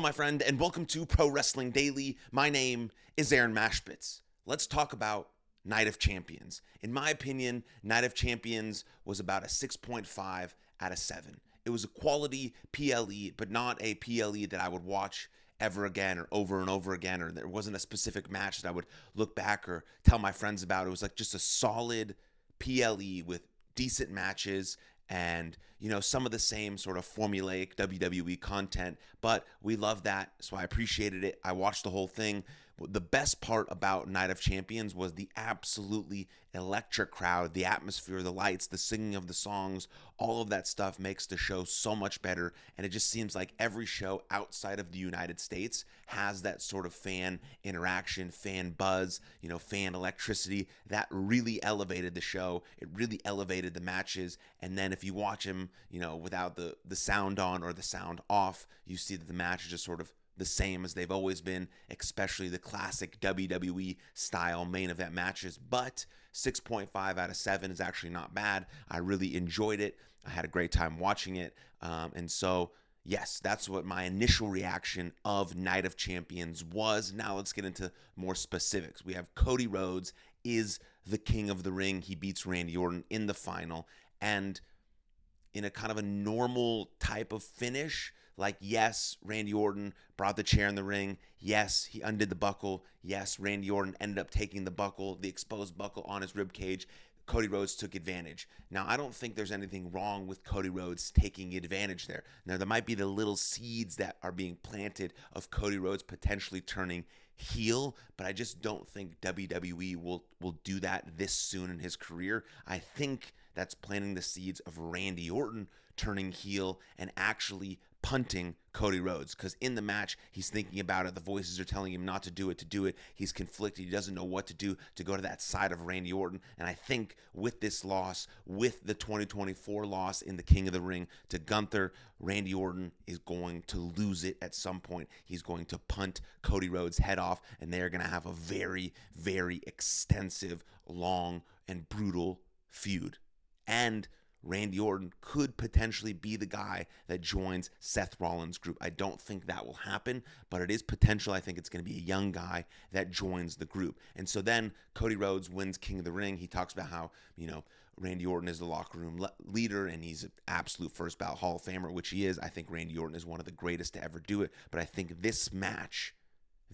My friend, and welcome to Pro Wrestling Daily. My name is Aaron Machbitz. Let's talk about Night of Champions. In my opinion, Night of Champions was about a 6.5 out of 7. It was a quality PLE, but not a PLE that I would watch ever again or over and over again, or there wasn't a specific match that I would look back or tell my friends about. It was like just a solid PLE with decent matches and some of the same sort of formulaic WWE content, but we love that, so I appreciated it. I watched the whole thing. The best part about Night of Champions was the absolutely electric crowd, the atmosphere, the lights, the singing of the songs. All of that stuff makes the show so much better, and it just seems like every show outside of the United States has that sort of fan interaction, fan buzz, fan electricity that really elevated the show. It really elevated the matches, and then if you watch them, without the sound on or the sound off, you see that the match is just sort of the same as they've always been, especially the classic WWE style main event matches. But 6.5 out of 7 is actually not bad. I really enjoyed it. I had a great time watching it. And so, yes, that's what my initial reaction of Night of Champions was. Now let's get into more specifics. We have Cody Rhodes is the king of the ring. He beats Randy Orton in the final. And in a kind of a normal type of finish, like, yes, Randy Orton brought the chair in the ring. Yes, he undid the buckle. Yes, Randy Orton ended up taking the buckle, the exposed buckle on his rib cage. Cody Rhodes took advantage. Now, I don't think there's anything wrong with Cody Rhodes taking advantage there. Now, there might be the little seeds that are being planted of Cody Rhodes potentially turning heel, but I just don't think WWE will do that this soon in his career. I think that's planting the seeds of Randy Orton turning heel and actually punting Cody Rhodes, because in the match he's thinking about it. The voices are telling him not to do it. He's conflicted. He doesn't know what to do to go to that side of Randy Orton. And I think with this loss, with the 2024 loss in the King of the Ring to Gunther, Randy Orton is going to lose it at some point. He's going to punt Cody Rhodes' head off, and they're going to have a very, very extensive, long, and brutal feud. And Randy Orton could potentially be the guy that joins Seth Rollins' group. I don't think that will happen, but it is potential. I think it's going to be a young guy that joins the group. And so then Cody Rhodes wins King of the Ring. He talks about how, Randy Orton is the locker room leader and he's an absolute first ballot Hall of Famer, which he is. I think Randy Orton is one of the greatest to ever do it. But I think this match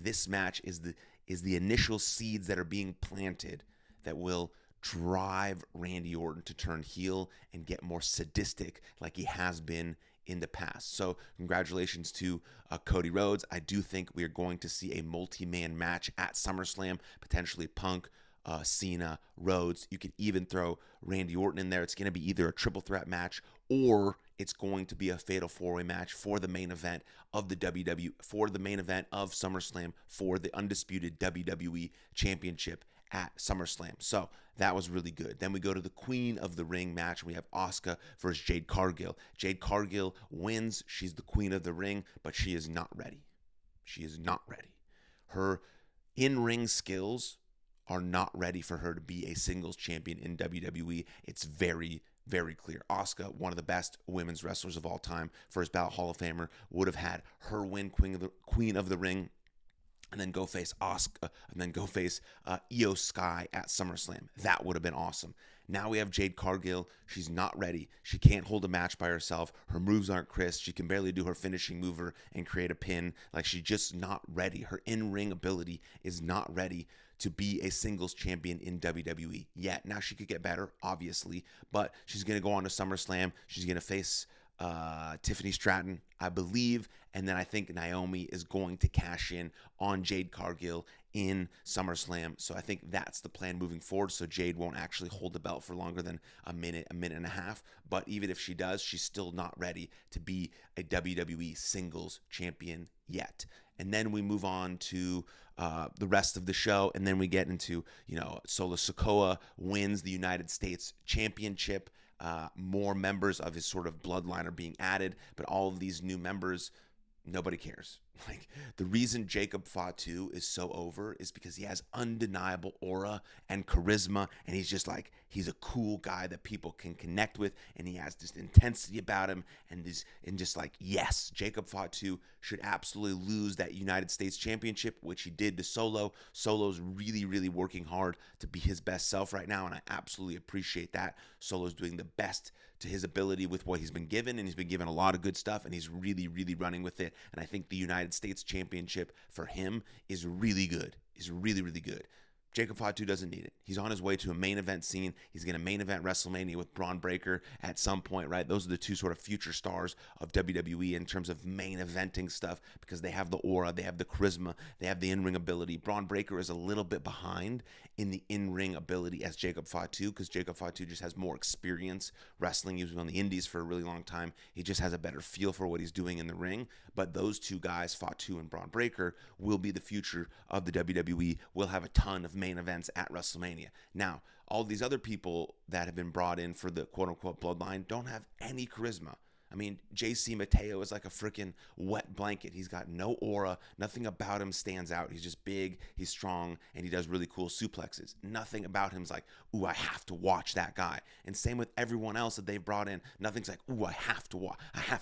is the initial seeds that are being planted that will drive Randy Orton to turn heel and get more sadistic like he has been in the past. So congratulations to Cody Rhodes. I do think we are going to see a multi-man match at SummerSlam, potentially Punk, Cena, Rhodes. You could even throw Randy Orton in there. It's going to be either a triple threat match or it's going to be a fatal four-way match for the main event of the for the main event of SummerSlam for the undisputed WWE Championship at SummerSlam. So that was really good. Then we go to the Queen of the Ring match. We have Asuka versus Jade Cargill. Jade Cargill wins. She's the Queen of the Ring, but she is not ready. She is not ready. Her in-ring skills are not ready for her to be a singles champion in WWE. It's very, very clear. Asuka, one of the best women's wrestlers of all time, first ballot Hall of Famer, would have had her win Queen of the Ring and then go face Asuka, and then go face Io Sky at SummerSlam. That would have been awesome. Now we have Jade Cargill. She's not ready. She can't hold a match by herself. Her moves aren't crisp. She can barely do her finishing mover and create a pin. Like, she's just not ready. Her in-ring ability is not ready to be a singles champion in WWE yet. Now she could get better, obviously, but she's going to go on to SummerSlam. She's going to face Tiffany Stratton, I believe, and then I think Naomi is going to cash in on Jade Cargill in SummerSlam. So I think that's the plan moving forward. So Jade won't actually hold the belt for longer than a minute and a half. But even if she does, she's still not ready to be a WWE singles champion yet. And then we move on to the rest of the show, and then we get into, Solo Sikoa wins the United States Championship. More members of his sort of bloodline are being added, but all of these new members Nobody cares. Like, the reason Jacob Fatu is so over is because he has undeniable aura and charisma, and he's just like, he's a cool guy that people can connect with, and he has this intensity about him, and just like, yes, Jacob Fatu should absolutely lose that United States Championship, which he did to Solo. Solo's really, really working hard to be his best self right now, and I absolutely appreciate that. Solo's doing the best to his ability with what he's been given, and he's been given a lot of good stuff, and he's really, really running with it. And I think the United States Championship for him is really good. Is really, really good. Jacob Fatu doesn't need it. He's on his way to a main event scene. He's going to main event WrestleMania with Braun Breaker at some point, right? Those are the two sort of future stars of WWE in terms of main eventing stuff, because they have the aura, they have the charisma, they have the in-ring ability. Braun Breaker is a little bit behind in the in-ring ability as Jacob Fatu, because Jacob Fatu just has more experience wrestling. He was on the indies for a really long time. He just has a better feel for what he's doing in the ring. But those two guys, Fatu and Braun Breaker, will be the future of the WWE. We'll have a ton of main events at WrestleMania. Now, all these other people that have been brought in for the quote-unquote bloodline don't have any charisma. I mean, JC Mateo is like a freaking wet blanket. He's got no aura. Nothing about him stands out. He's just big, he's strong, and he does really cool suplexes. Nothing about him is like, ooh, I have to watch that guy. And same with everyone else that they've brought in. Nothing's like, ooh, I have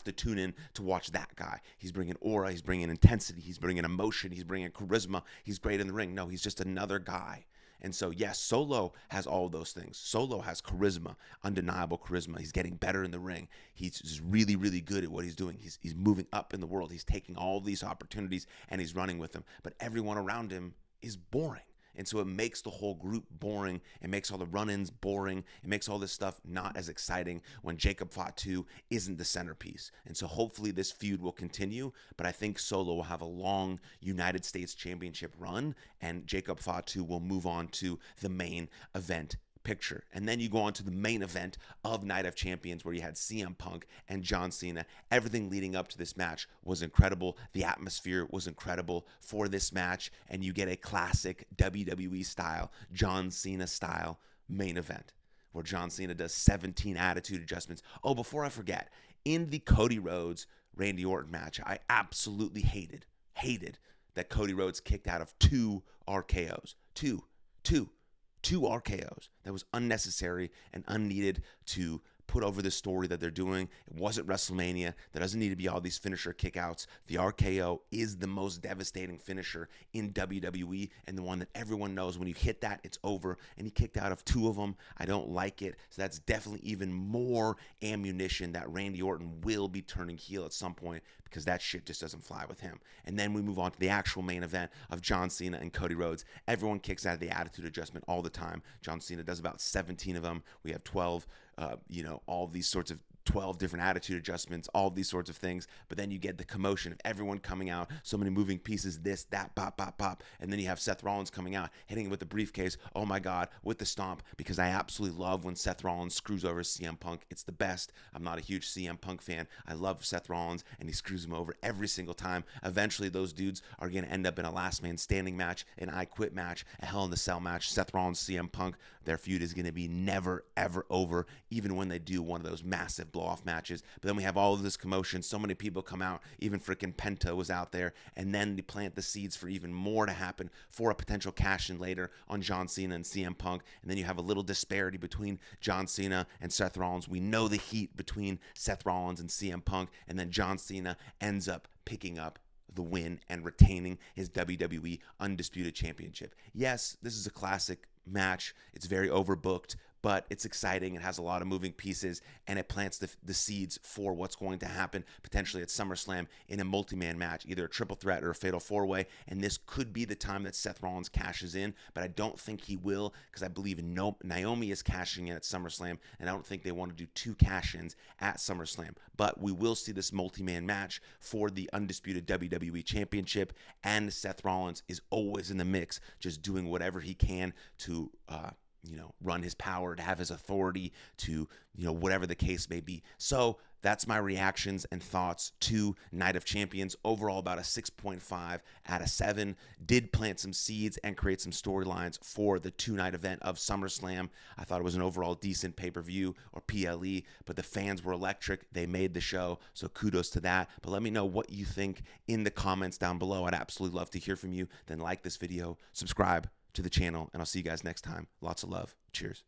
to tune in to watch that guy. He's bringing aura, he's bringing intensity, he's bringing emotion, he's bringing charisma. He's great in the ring. No, he's just another guy. And so, yes, Solo has all of those things. Solo has charisma, undeniable charisma. He's getting better in the ring. He's just really, really good at what he's doing. He's moving up in the world. He's taking all of these opportunities and he's running with them. But everyone around him is boring. And so it makes the whole group boring. It makes all the run-ins boring. It makes all this stuff not as exciting when Jacob Fatu isn't the centerpiece. And so hopefully this feud will continue, but I think Solo will have a long United States Championship run, and Jacob Fatu will move on to the main event picture. And then you go on to the main event of Night of Champions, where you had CM Punk and John Cena. Everything leading up to this match was incredible. The atmosphere was incredible for this match, and you get a classic WWE style, John Cena style main event, where John Cena does 17 attitude adjustments. Oh, before I forget, in the Cody Rhodes Randy Orton match, I absolutely hated that Cody Rhodes kicked out of two RKOs. Two RKOs. That was unnecessary and unneeded to put over the story that they're doing. It wasn't WrestleMania. There doesn't need to be all these finisher kickouts. The RKO is the most devastating finisher in WWE, and the one that everyone knows when you hit that, it's over. And he kicked out of two of them. I don't like it. So that's definitely even more ammunition that Randy Orton will be turning heel at some point, because that shit just doesn't fly with him. And then we move on to the actual main event of John Cena and Cody Rhodes. Everyone kicks out of the attitude adjustment all the time. John Cena does about 17 of them. We have 12, all these sorts of 12 different attitude adjustments, all these sorts of things. But then you get the commotion of everyone coming out, so many moving pieces, this, that, pop, pop, pop. And then you have Seth Rollins coming out, hitting with the briefcase, oh my God, with the stomp, because I absolutely love when Seth Rollins screws over CM Punk. It's the best. I'm not a huge CM Punk fan. I love Seth Rollins, and he screws him over every single time. Eventually, those dudes are going to end up in a last man standing match, an I Quit match, a Hell in the Cell match. Seth Rollins, CM Punk, their feud is going to be never, ever over, even when they do one of those massive blow-off matches. But then we have all of this commotion. So many people come out. Even freaking Penta was out there. And then they plant the seeds for even more to happen, for a potential cash-in later on John Cena and CM Punk. And then you have a little disparity between John Cena and Seth Rollins. We know the heat between Seth Rollins and CM Punk. And then John Cena ends up picking up the win and retaining his WWE Undisputed Championship. Yes, this is a classic match. It's very overbooked, but it's exciting. It has a lot of moving pieces, and it plants the seeds for what's going to happen potentially at SummerSlam in a multi-man match, either a triple threat or a fatal four-way. And this could be the time that Seth Rollins cashes in, but I don't think he will, because I believe Naomi is cashing in at SummerSlam, and I don't think they want to do two cash-ins at SummerSlam. But we will see this multi-man match for the undisputed WWE Championship, and Seth Rollins is always in the mix, just doing whatever he can to run his power, to have his authority, to, whatever the case may be. So that's my reactions and thoughts to Night of Champions. Overall, about a 6.5 out of 7. Did plant some seeds and create some storylines for the 2-night event of SummerSlam. I thought it was an overall decent pay-per-view, or PLE, but the fans were electric. They made the show, so kudos to that. But let me know what you think in the comments down below. I'd absolutely love to hear from you. Then like this video, subscribe to the channel, and I'll see you guys next time. Lots of love. Cheers.